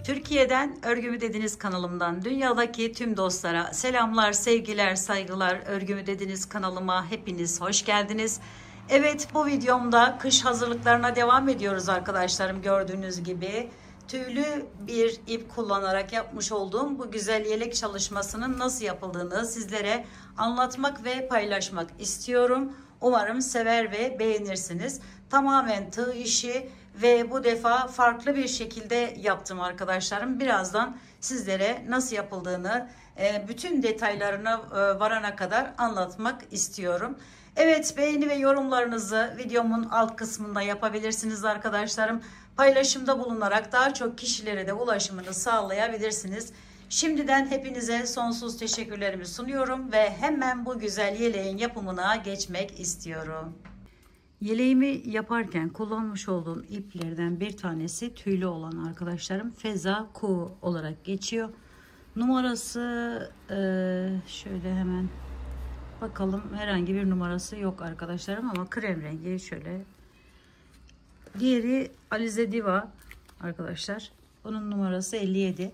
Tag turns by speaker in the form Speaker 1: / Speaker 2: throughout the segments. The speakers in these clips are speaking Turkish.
Speaker 1: Türkiye'den Örgümü Dediniz kanalımdan dünyadaki tüm dostlara selamlar, sevgiler, saygılar. Örgümü Dediniz kanalıma hepiniz hoş geldiniz. Evet, bu videomda kış hazırlıklarına devam ediyoruz arkadaşlarım. Gördüğünüz gibi tüylü bir ip kullanarak yapmış olduğum bu güzel yelek çalışmasının nasıl yapıldığını sizlere anlatmak ve paylaşmak istiyorum. Umarım sever ve beğenirsiniz. Tamamen tığ işi ve bu defa farklı bir şekilde yaptım arkadaşlarım. Birazdan sizlere nasıl yapıldığını bütün detaylarına varana kadar anlatmak istiyorum. Evet, beğeni ve yorumlarınızı videomun alt kısmında yapabilirsiniz arkadaşlarım. Paylaşımda bulunarak daha çok kişilere de ulaşımını sağlayabilirsiniz. Şimdiden hepinize sonsuz teşekkürlerimi sunuyorum ve hemen bu güzel yeleğin yapımına geçmek istiyorum. Yeleğimi yaparken kullanmış olduğum iplerden bir tanesi tüylü olan arkadaşlarım. Feza kuğu olarak geçiyor. Numarası şöyle hemen bakalım, herhangi bir numarası yok arkadaşlarım ama krem rengi şöyle. Diğeri Alize Diva arkadaşlar. Bunun numarası 57.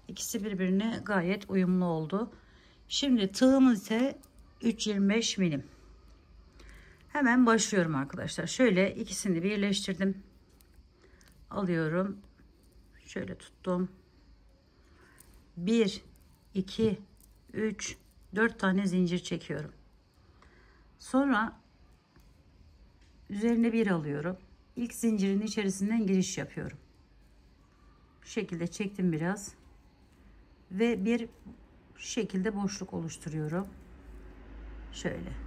Speaker 1: İkisi birbirine gayet uyumlu oldu. Şimdi tığımız ise 3.25 milim. Hemen başlıyorum arkadaşlar. Şöyle ikisini birleştirdim. Alıyorum. Şöyle tuttum. 1, 2, 3, 4 tane zincir çekiyorum. Sonra üzerine bir alıyorum. İlk zincirin içerisinden giriş yapıyorum. Bu şekilde çektim biraz. Ve bir şekilde boşluk oluşturuyorum. Şöyle.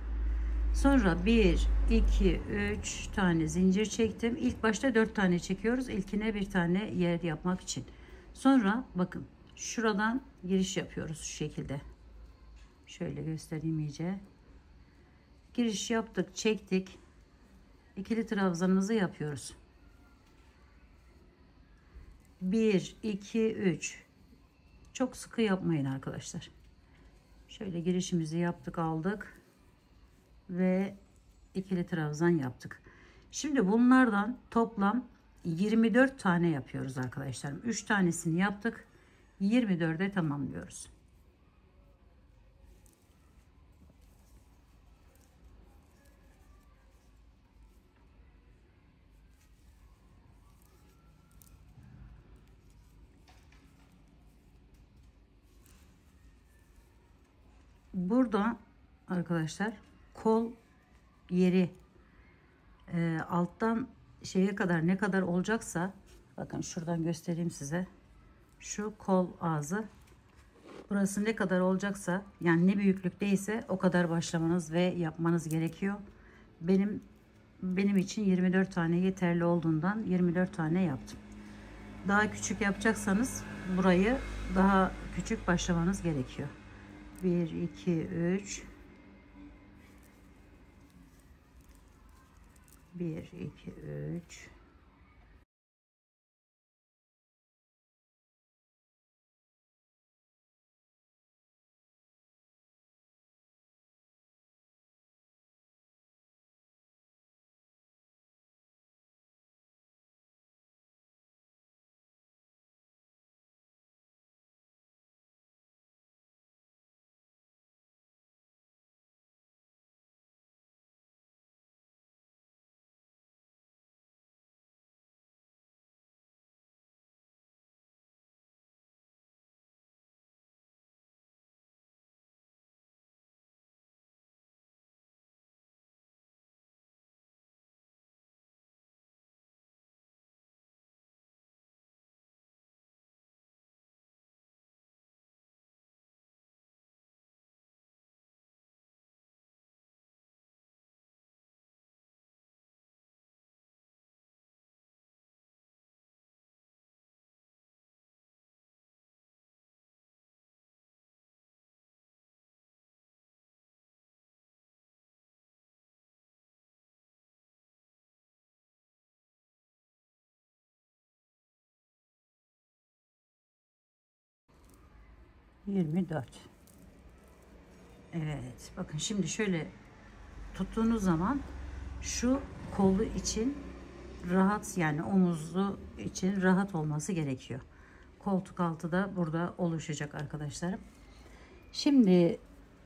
Speaker 1: Sonra 1, 2, 3 tane zincir çektim. İlk başta 4 tane çekiyoruz. İlkine bir tane yer yapmak için. Sonra bakın şuradan giriş yapıyoruz şu şekilde. Şöyle göstereyim iyice. Giriş yaptık, çektik. İkili trabzanımızı yapıyoruz. 1, 2, 3. Çok sıkı yapmayın arkadaşlar. Şöyle girişimizi yaptık, aldık. Ve ikili trabzan yaptık. Şimdi bunlardan toplam 24 tane yapıyoruz arkadaşlarım. 3 tanesini yaptık. 24'e tamamlıyoruz. Burada arkadaşlar kol yeri alttan şeye kadar ne kadar olacaksa, bakın şuradan göstereyim size. Şu kol ağzı, burası ne kadar olacaksa, yani ne büyüklükteyse o kadar başlamanız ve yapmanız gerekiyor. Benim için 24 tane yeterli olduğundan 24 tane yaptım. Daha küçük yapacaksanız burayı daha küçük başlamanız gerekiyor. 1, 2, 3, 1, 2, 3. ...24. Evet, bakın şimdi şöyle tuttuğunuz zaman şu kolu için rahat, yani omuzlu için rahat olması gerekiyor. koltuk altı da burada oluşacak arkadaşlarım. Şimdi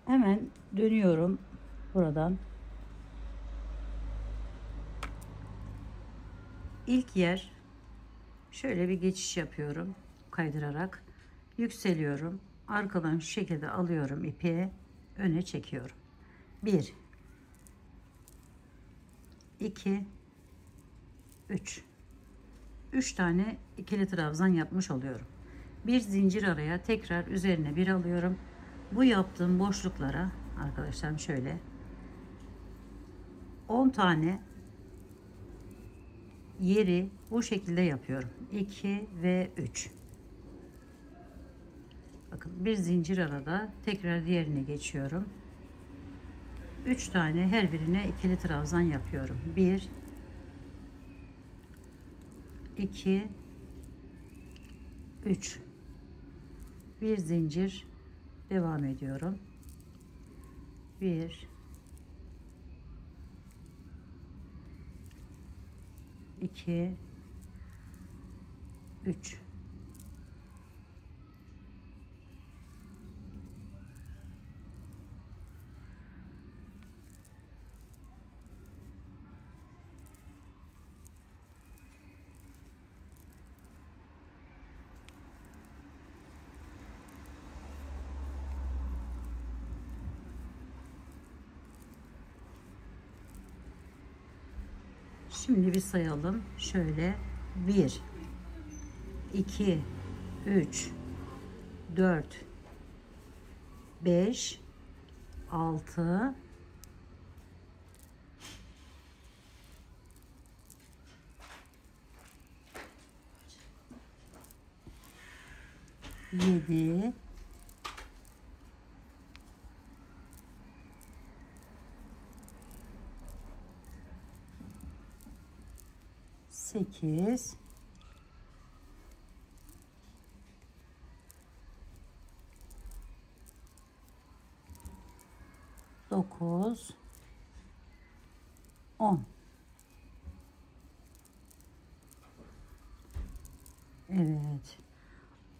Speaker 1: hemen dönüyorum buradan. İlk yer şöyle bir geçiş yapıyorum kaydırarak, yükseliyorum, arkadan şu şekilde alıyorum ipi, öne çekiyorum. 1 2 3 tane ikili trabzan yapmış oluyorum. Bir zincir araya tekrar üzerine bir alıyorum. Bu yaptığım boşluklara arkadaşlarım şöyle 10 tane yeri bu şekilde yapıyorum. 2 ve 3. Bakın bir zincir arada tekrar diğerine geçiyorum. 3 tane her birine ikili trabzan yapıyorum. 1 2 3 bir zincir devam ediyorum. 1 2 3 Şimdi bir sayalım. Şöyle 1 2 3 4 5 6 7 8 9 10. Evet.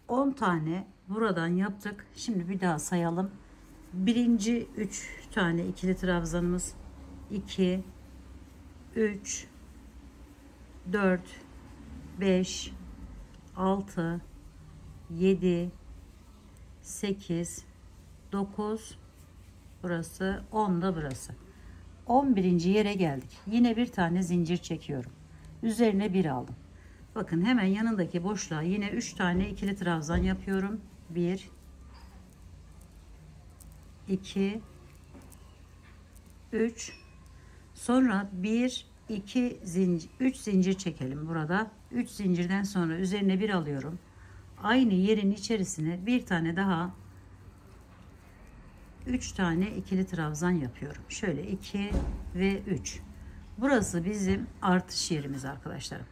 Speaker 1: 10 tane buradan yaptık. Şimdi bir daha sayalım. Birinci 3 tane ikili trabzanımız, 2 3 4 5 6 7 8 9, burası 10 da burası. 11. yere geldik. Yine bir tane zincir çekiyorum. Üzerine bir aldım. Bakın hemen yanındaki boşluğa yine 3 tane ikili trabzan yapıyorum. 1 2 3, sonra 1 2 zincir, 3 zincir çekelim burada. 3 zincirden sonra üzerine bir alıyorum. Aynı yerin içerisine bir tane daha 3 tane ikili trabzan yapıyorum. Şöyle 2 ve 3. Burası bizim artış yerimiz arkadaşlarım.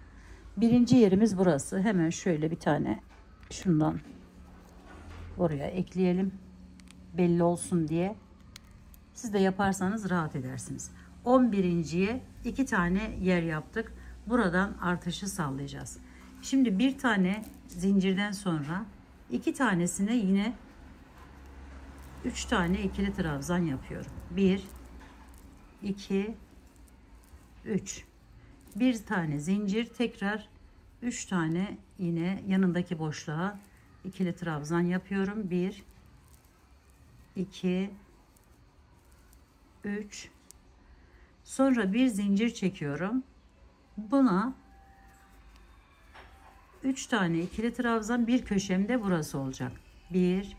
Speaker 1: Birinci yerimiz burası. Hemen şöyle bir tane şundan oraya ekleyelim. Belli olsun diye. Siz de yaparsanız rahat edersiniz. 11.'ye 2 tane yer yaptık. Buradan artışı sağlayacağız. Şimdi bir tane zincirden sonra 2 tanesine yine 3 tane ikili trabzan yapıyorum. 1 2 3. Bir tane zincir, tekrar 3 tane yine yanındaki boşluğa ikili trabzan yapıyorum. 1 2 3, sonra bir zincir çekiyorum. Buna 3 tane ikili trabzan, bir köşemde burası olacak. 1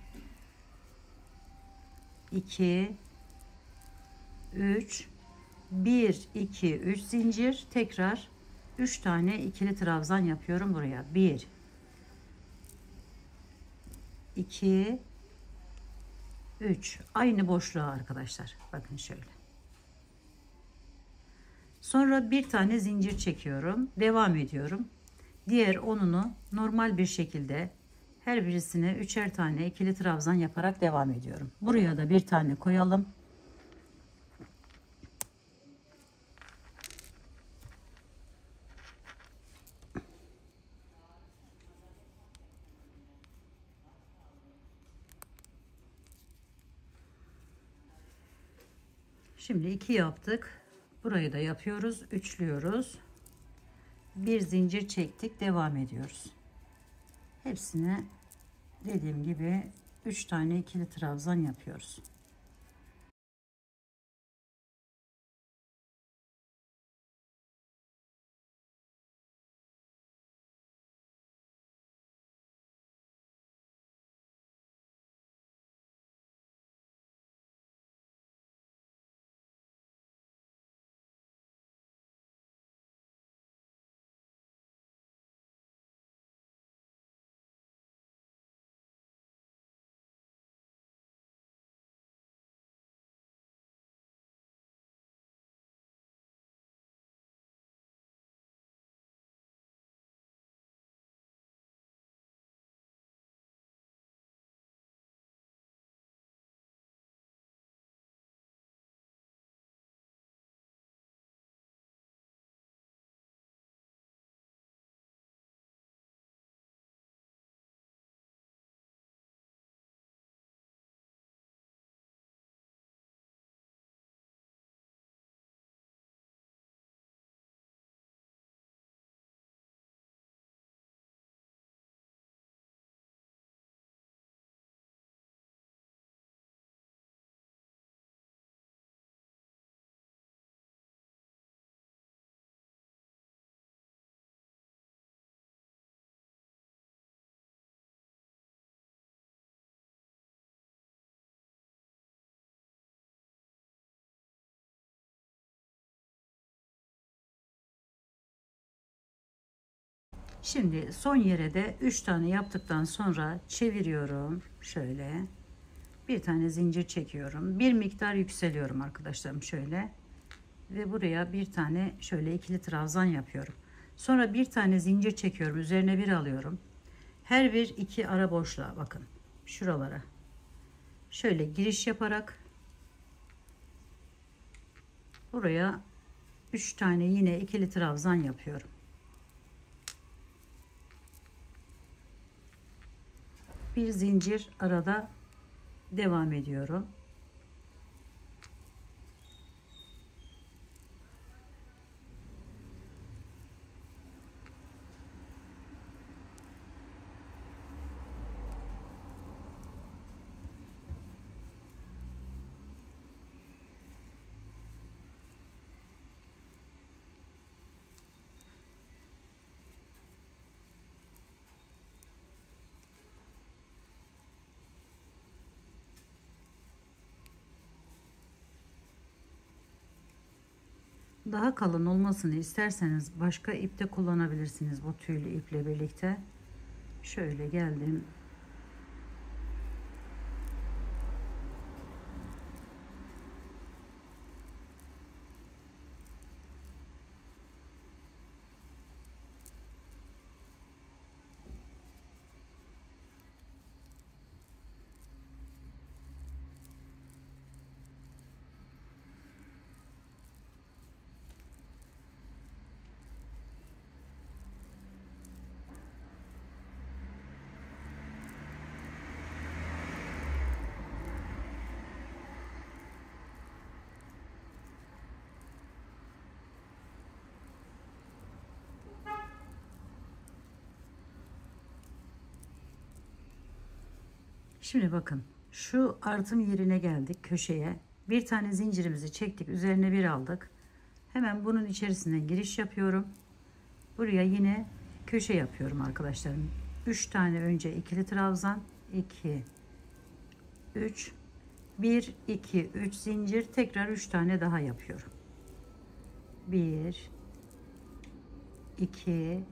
Speaker 1: 2 3, 1 2 3 zincir, tekrar 3 tane ikili trabzan yapıyorum buraya. 1 2 3, aynı boşluğa arkadaşlar. Bakın şöyle. Sonra bir tane zincir çekiyorum. Devam ediyorum. Diğer 10'unu normal bir şekilde her birisine 3'er tane ikili trabzan yaparak devam ediyorum. Buraya da bir tane koyalım. Şimdi 2 yaptık. Burayı da yapıyoruz. Üçlüyoruz. Bir zincir çektik. Devam ediyoruz. Hepsine dediğim gibi 3 tane ikili trabzan yapıyoruz. Şimdi son yere de 3 tane yaptıktan sonra çeviriyorum. Şöyle bir tane zincir çekiyorum. Bir miktar yükseliyorum arkadaşlarım şöyle. Ve buraya bir tane şöyle ikili trabzan yapıyorum. Sonra bir tane zincir çekiyorum. Üzerine bir alıyorum. Her bir iki ara boşluğa bakın. Şuralara. Şöyle giriş yaparak buraya 3 tane yine ikili trabzan yapıyorum. Bir zincir arada devam ediyorum. Daha kalın olmasını isterseniz başka ip de kullanabilirsiniz bu tüylü iple birlikte. Şöyle geldim. Şimdi bakın şu artım yerine geldik, köşeye bir tane zincirimizi çektik, üzerine bir aldık. Hemen bunun içerisine giriş yapıyorum. Buraya yine köşe yapıyorum arkadaşlarım. 3 tane önce ikili trabzan, 2 3 1 2 3 zincir, tekrar 3 tane daha yapıyorum. 1 2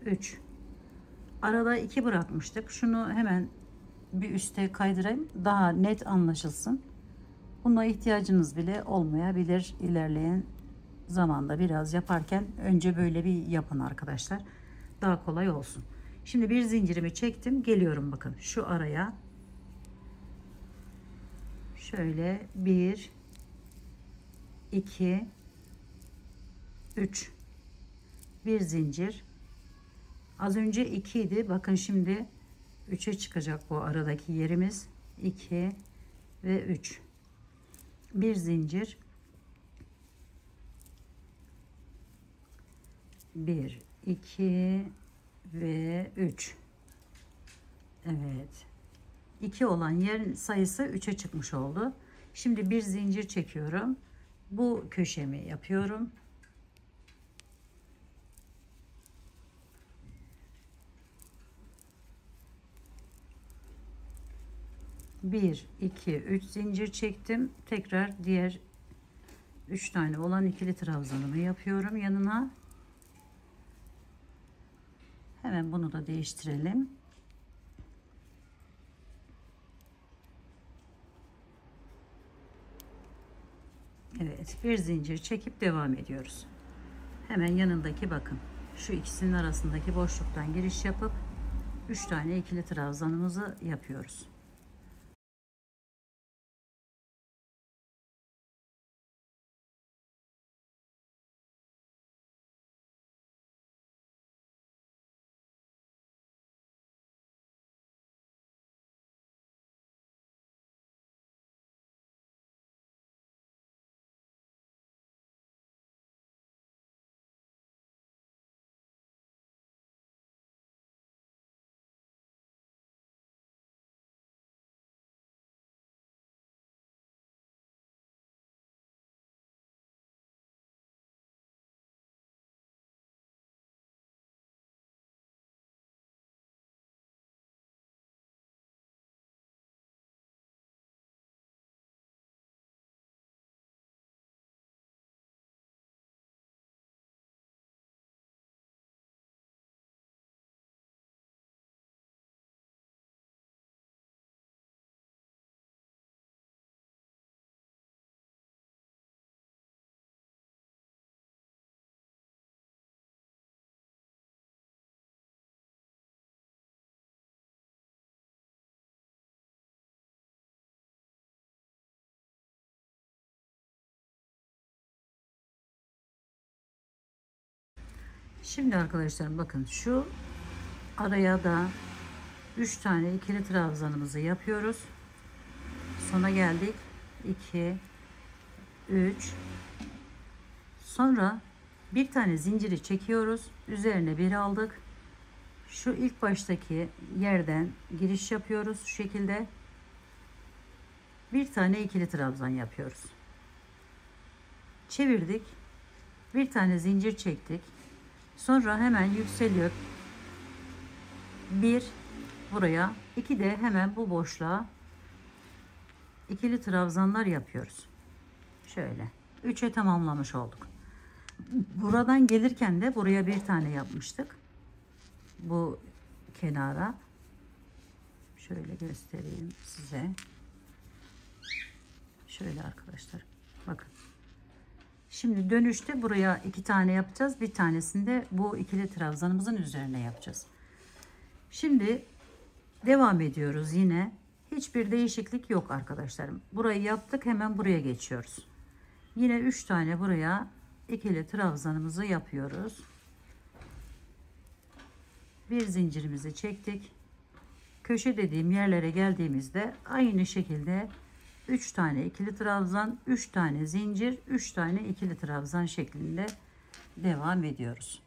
Speaker 1: 3. Arada 2 bırakmıştık. Şunu hemen bir üste kaydırayım, daha net anlaşılsın. Buna ihtiyacınız bile olmayabilir ilerleyen zamanda, biraz yaparken önce böyle bir yapın arkadaşlar, daha kolay olsun. Şimdi bir zincirimi çektim, geliyorum bakın şu araya, şöyle 1 2 3 bir zincir. Az önce 2 idi, bakın şimdi 3'e çıkacak bu aradaki yerimiz. 2 ve 3. Bir zincir, bir, iki ve üç. Evet. 2 olan yer sayısı 3'e çıkmış oldu. Şimdi bir zincir çekiyorum. Bu köşemi yapıyorum. Bir, iki, üç zincir çektim. Tekrar diğer 3 tane olan ikili trabzanımı yapıyorum yanına. Hemen bunu da değiştirelim. Evet, bir zincir çekip devam ediyoruz. Hemen yanındaki bakın. Şu ikisinin arasındaki boşluktan giriş yapıp 3 tane ikili trabzanımızı yapıyoruz. Şimdi arkadaşlarım bakın şu araya da 3 tane ikili trabzanımızı yapıyoruz. Sona geldik. 2, 3. Sonra bir tane zinciri çekiyoruz. Üzerine bir aldık. Şu ilk baştaki yerden giriş yapıyoruz. Şu şekilde. Bir tane ikili trabzan yapıyoruz. Çevirdik. Bir tane zincir çektik. Sonra hemen yükseliyor. Bir buraya, iki de hemen bu boşluğa ikili trabzanlar yapıyoruz. Şöyle. 3'e tamamlamış olduk. Buradan gelirken de buraya bir tane yapmıştık. Bu kenara. Şöyle göstereyim size. Şöyle arkadaşlar. Bakın. Şimdi dönüşte buraya 2 tane yapacağız. Bir tanesini de bu ikili trabzanımızın üzerine yapacağız. Şimdi devam ediyoruz yine. Hiçbir değişiklik yok arkadaşlarım. Burayı yaptık. Hemen buraya geçiyoruz. Yine 3 tane buraya ikili trabzanımızı yapıyoruz. Bir zincirimizi çektik. Köşe dediğim yerlere geldiğimizde aynı şekilde 3 tane ikili trabzan, 3 tane zincir, 3 tane ikili trabzan şeklinde devam ediyoruz.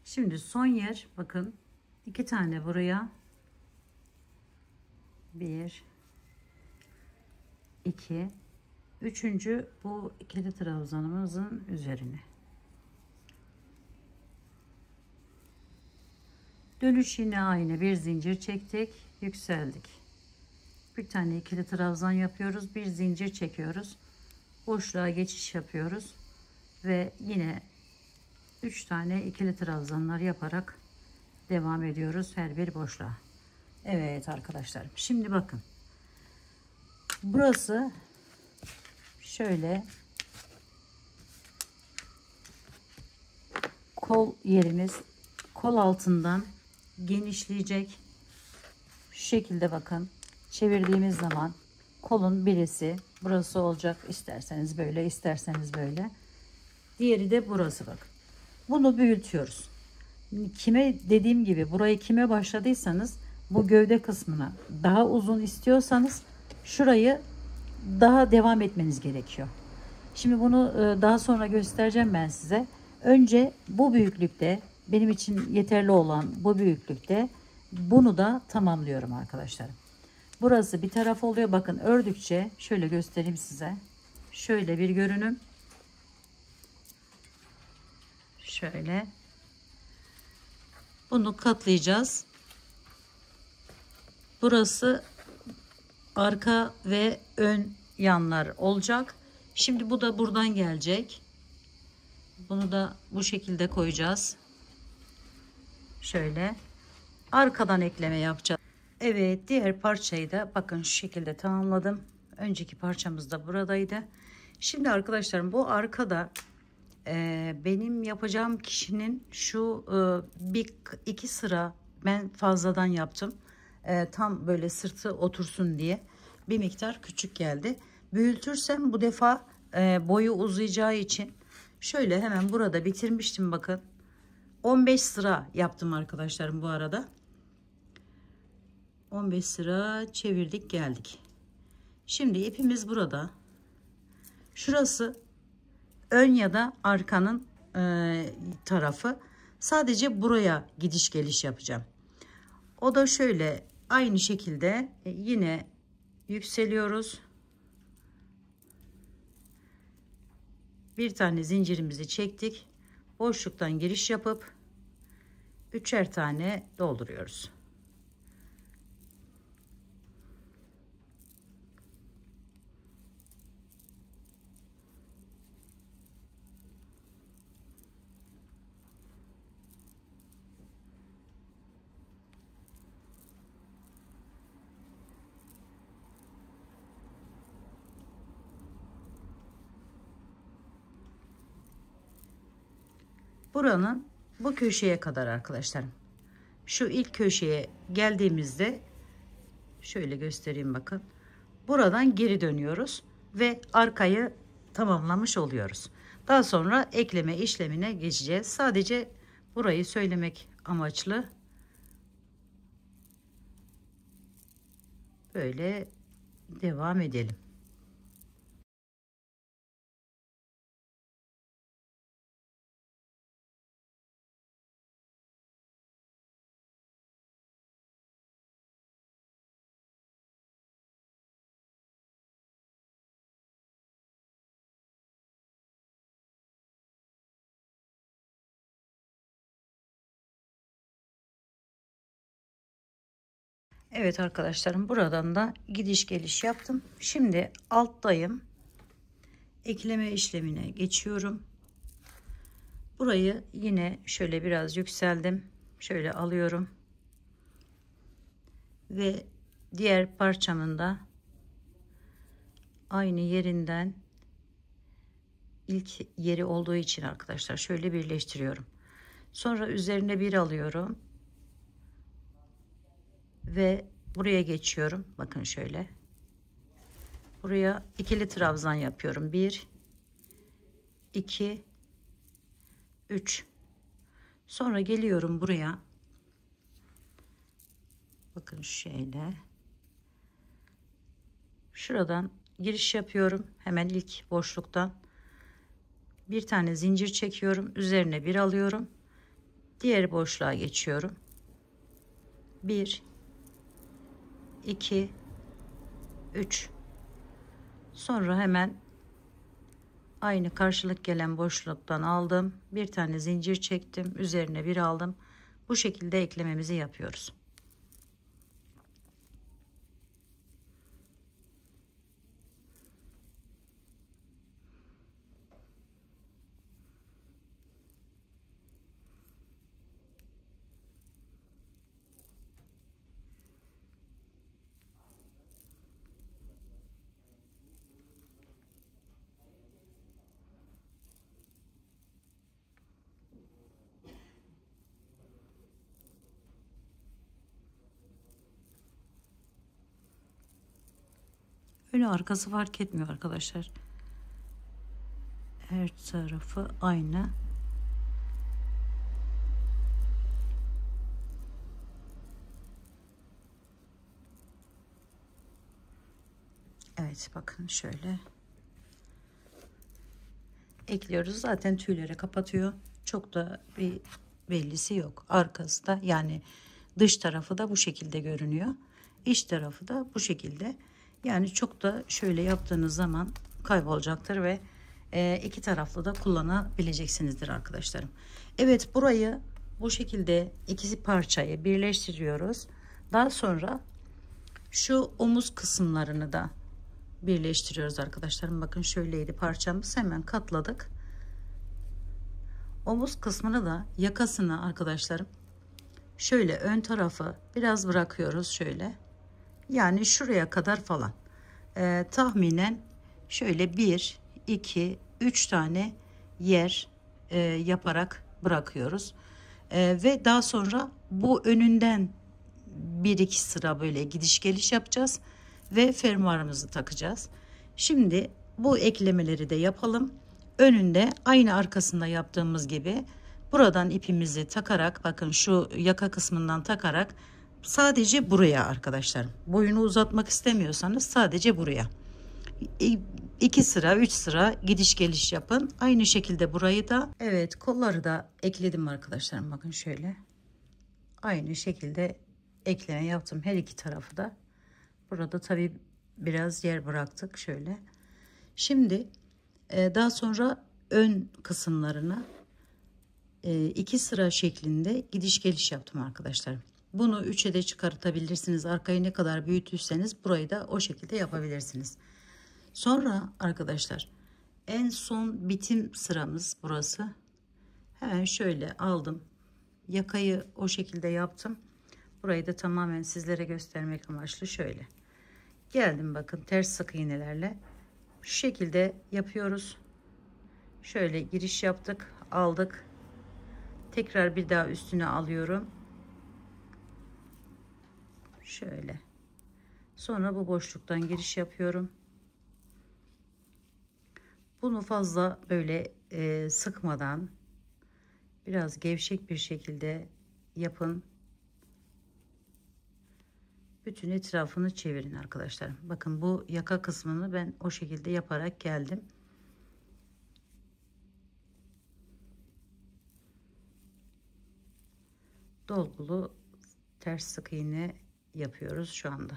Speaker 1: Şimdi son yer bakın, 2 tane buraya, 1 2 üçüncü bu ikili trabzanımızın üzerine. Dönüş yine aynı, bir zincir çektik, yükseldik. Bir tane ikili trabzan yapıyoruz, bir zincir çekiyoruz, boşluğa geçiş yapıyoruz ve yine 3 tane ikili trabzanlar yaparak devam ediyoruz her bir boşluğa. Evet arkadaşlarım, şimdi bakın, burası şöyle kol yerimiz, kol altından genişleyecek. Şu şekilde bakın, çevirdiğimiz zaman kolun birisi burası olacak, isterseniz böyle, isterseniz böyle, diğeri de burası. Bak, bunu büyütüyoruz. Kime, dediğim gibi, burayı kime başladıysanız, bu gövde kısmına daha uzun istiyorsanız şurayı daha devam etmeniz gerekiyor. Şimdi bunu daha sonra göstereceğim ben size. Önce bu büyüklükte, benim için yeterli olan bu büyüklükte bunu da tamamlıyorum arkadaşlar. Burası bir taraf oluyor. Bakın, ördükçe şöyle göstereyim size. Şöyle bir görünüm. Şöyle. Bunu katlayacağız. Burası arka ve ön yanlar olacak. Şimdi bu da buradan gelecek. Bunu da bu şekilde koyacağız. Şöyle arkadan ekleme yapacağız. Evet, diğer parçayı da bakın şu şekilde tamamladım. Önceki parçamız da buradaydı. Şimdi arkadaşlarım, bu arkada benim yapacağım kişinin şu bir iki sıra ben fazladan yaptım. Tam böyle sırtı otursun diye bir miktar küçük geldi. Büyütürsem bu defa boyu uzayacağı için şöyle hemen burada bitirmiştim. Bakın, 15 sıra yaptım arkadaşlarım bu arada. 15 sıra çevirdik geldik. Şimdi ipimiz burada. Şurası ön ya da arkanın tarafı. Sadece buraya gidiş geliş yapacağım. O da şöyle aynı şekilde yine yükseliyoruz. Bir tane zincirimizi çektik. Boşluktan giriş yapıp 3'er tane dolduruyoruz. Buranın bu köşeye kadar arkadaşlarım. Şu ilk köşeye geldiğimizde şöyle göstereyim bakın. Buradan geri dönüyoruz ve arkayı tamamlamış oluyoruz. Daha sonra ekleme işlemine geçeceğiz. Sadece burayı söylemek amaçlı. Böyle devam edelim. Evet arkadaşlarım, buradan da gidiş geliş yaptım. Şimdi alttayım. Ekleme işlemine geçiyorum. Burayı yine şöyle biraz yükseldim. Şöyle alıyorum. Ve diğer parçamın da aynı yerinden, ilk yeri olduğu için arkadaşlar şöyle birleştiriyorum. Sonra üzerine bir alıyorum. Ve buraya geçiyorum. Bakın şöyle. Buraya ikili trabzan yapıyorum. 1 2 3. Sonra geliyorum buraya. Bakın şöyle. Şuradan giriş yapıyorum. Hemen ilk boşluktan bir tane zincir çekiyorum. Üzerine bir alıyorum. Diğer boşluğa geçiyorum. 1 2 3. Sonra hemen aynı karşılık gelen boşluktan aldım. Bir tane zincir çektim. Üzerine bir aldım. Bu şekilde eklememizi yapıyoruz. Önü arkası fark etmiyor arkadaşlar. Her tarafı aynı. Evet, bakın şöyle ekliyoruz. Zaten tüyleri kapatıyor. Çok da bir bellisi yok. Arkası da, yani dış tarafı da bu şekilde görünüyor. İç tarafı da bu şekilde. Yani çok da şöyle yaptığınız zaman kaybolacaktır ve iki taraflı da kullanabileceksinizdir arkadaşlarım. Evet, burayı bu şekilde ikisi parçayı birleştiriyoruz. Daha sonra şu omuz kısımlarını da birleştiriyoruz arkadaşlarım. Bakın şöyleydi parçamız, hemen katladık. Omuz kısmını da yakasını arkadaşlarım şöyle ön tarafı biraz bırakıyoruz şöyle. Yani şuraya kadar falan. Tahminen şöyle 1 2 3 tane yer yaparak bırakıyoruz. Ve daha sonra bu önünden 1-2 sıra böyle gidiş geliş yapacağız ve fermuarımızı takacağız. Şimdi bu eklemeleri de yapalım. Önünde aynı arkasında yaptığımız gibi buradan ipimizi takarak, bakın şu yaka kısmından takarak sadece buraya arkadaşlar, boyunu uzatmak istemiyorsanız sadece buraya 2 sıra 3 sıra gidiş geliş yapın. Aynı şekilde burayı da, evet, kolları da ekledim arkadaşlarım. Bakın şöyle aynı şekilde ekleme yaptım her iki tarafı da. Burada tabi biraz yer bıraktık şöyle. Şimdi daha sonra ön kısımlarına 2 sıra şeklinde gidiş geliş yaptım arkadaşlar. Bunu 3'e de çıkartabilirsiniz. Arkayı ne kadar büyütürseniz burayı da o şekilde yapabilirsiniz. Sonra arkadaşlar en son bitim sıramız burası. Hemen şöyle aldım. Yakayı o şekilde yaptım. Burayı da tamamen sizlere göstermek amaçlı şöyle geldim. Bakın ters sık iğnelerle şu şekilde yapıyoruz. Şöyle giriş yaptık, aldık. Tekrar bir daha üstüne alıyorum. Şöyle. Sonra bu boşluktan giriş yapıyorum. Bunu fazla böyle sıkmadan biraz gevşek bir şekilde yapın. Bütün etrafını çevirin arkadaşlar. Bakın bu yaka kısmını ben o şekilde yaparak geldim. Dolgulu ters sık iğne yapıyoruz şu anda.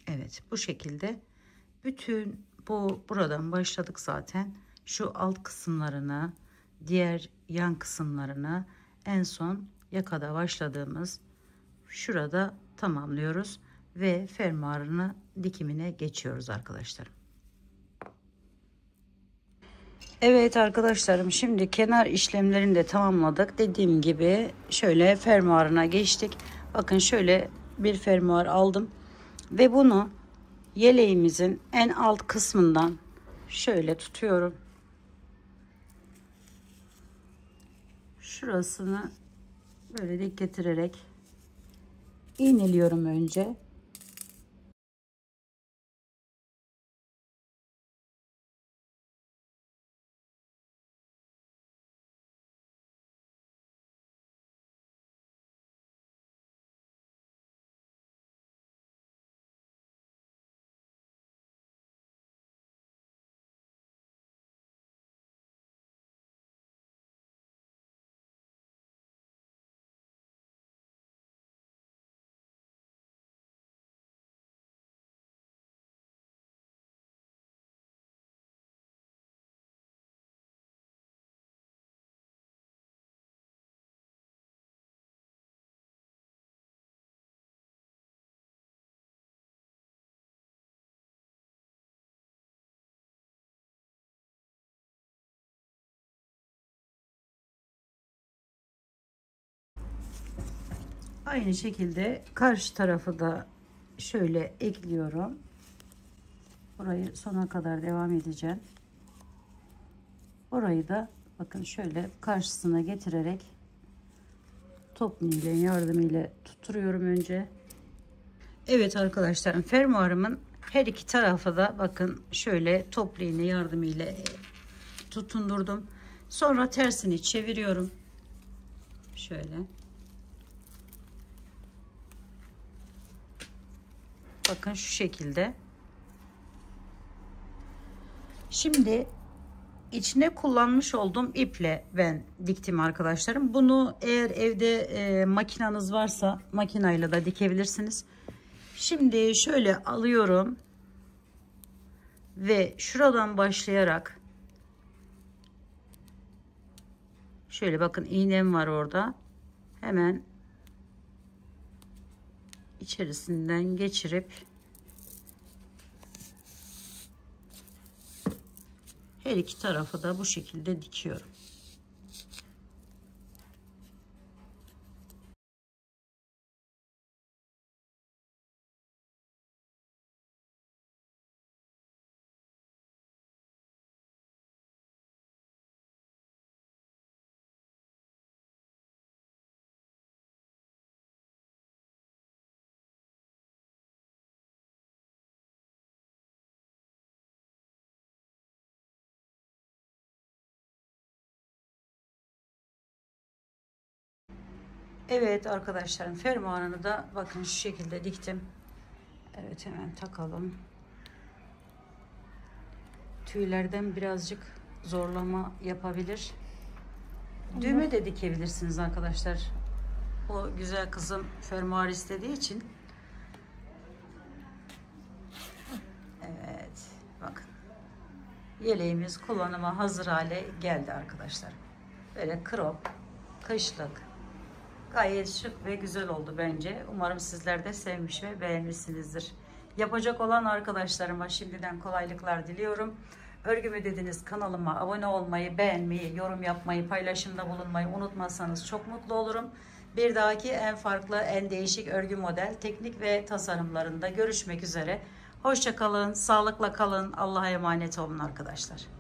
Speaker 1: Evet, bu şekilde bütün buradan başladık zaten. Şu alt kısımlarını, diğer yan kısımlarını, en son yakada başladığımız şurada tamamlıyoruz ve fermuarını dikimine geçiyoruz arkadaşlar. Evet arkadaşlarım, şimdi kenar işlemlerini de tamamladık. Dediğim gibi şöyle fermuarına geçtik. Bakın şöyle bir fermuar aldım ve bunu yeleğimizin en alt kısmından şöyle tutuyorum. Şurasını böyle dik getirerek iğneliyorum önce. Aynı şekilde karşı tarafı da şöyle ekliyorum. Burayı sona kadar devam edeceğim. Orayı da bakın şöyle karşısına getirerek top iğnenin yardımıyla tutturuyorum önce. Evet arkadaşlarım, fermuarımın her iki tarafı da bakın şöyle top iğne yardımıyla tutundurdum. Sonra tersini çeviriyorum. Şöyle. Bakın şu şekilde. Şimdi içine kullanmış olduğum iple ben diktim arkadaşlarım. Bunu eğer evde makinanız varsa makinayla da dikebilirsiniz. Şimdi şöyle alıyorum ve şuradan başlayarak şöyle bakın iğnem var orada. Hemen içerisinden geçirip her iki tarafı da bu şekilde dikiyorum. Evet arkadaşlarım, fermuarını da bakın şu şekilde diktim. Evet, hemen takalım. Tüylerden birazcık zorlama yapabilir. Düğme de dikebilirsiniz arkadaşlar. O güzel kızım fermuar istediği için. Evet, bakın. Yeleğimiz kullanıma hazır hale geldi arkadaşlar. Böyle crop, kışlık. Gayet şık ve güzel oldu bence. Umarım sizler de sevmiş ve beğenmişsinizdir. Yapacak olan arkadaşlarıma şimdiden kolaylıklar diliyorum. Örgümü dediniz kanalıma abone olmayı, beğenmeyi, yorum yapmayı, paylaşımda bulunmayı unutmazsanız çok mutlu olurum. Bir dahaki en farklı, en değişik örgü model, teknik ve tasarımlarında görüşmek üzere. Hoşça kalın, sağlıkla kalın, Allah'a emanet olun arkadaşlar.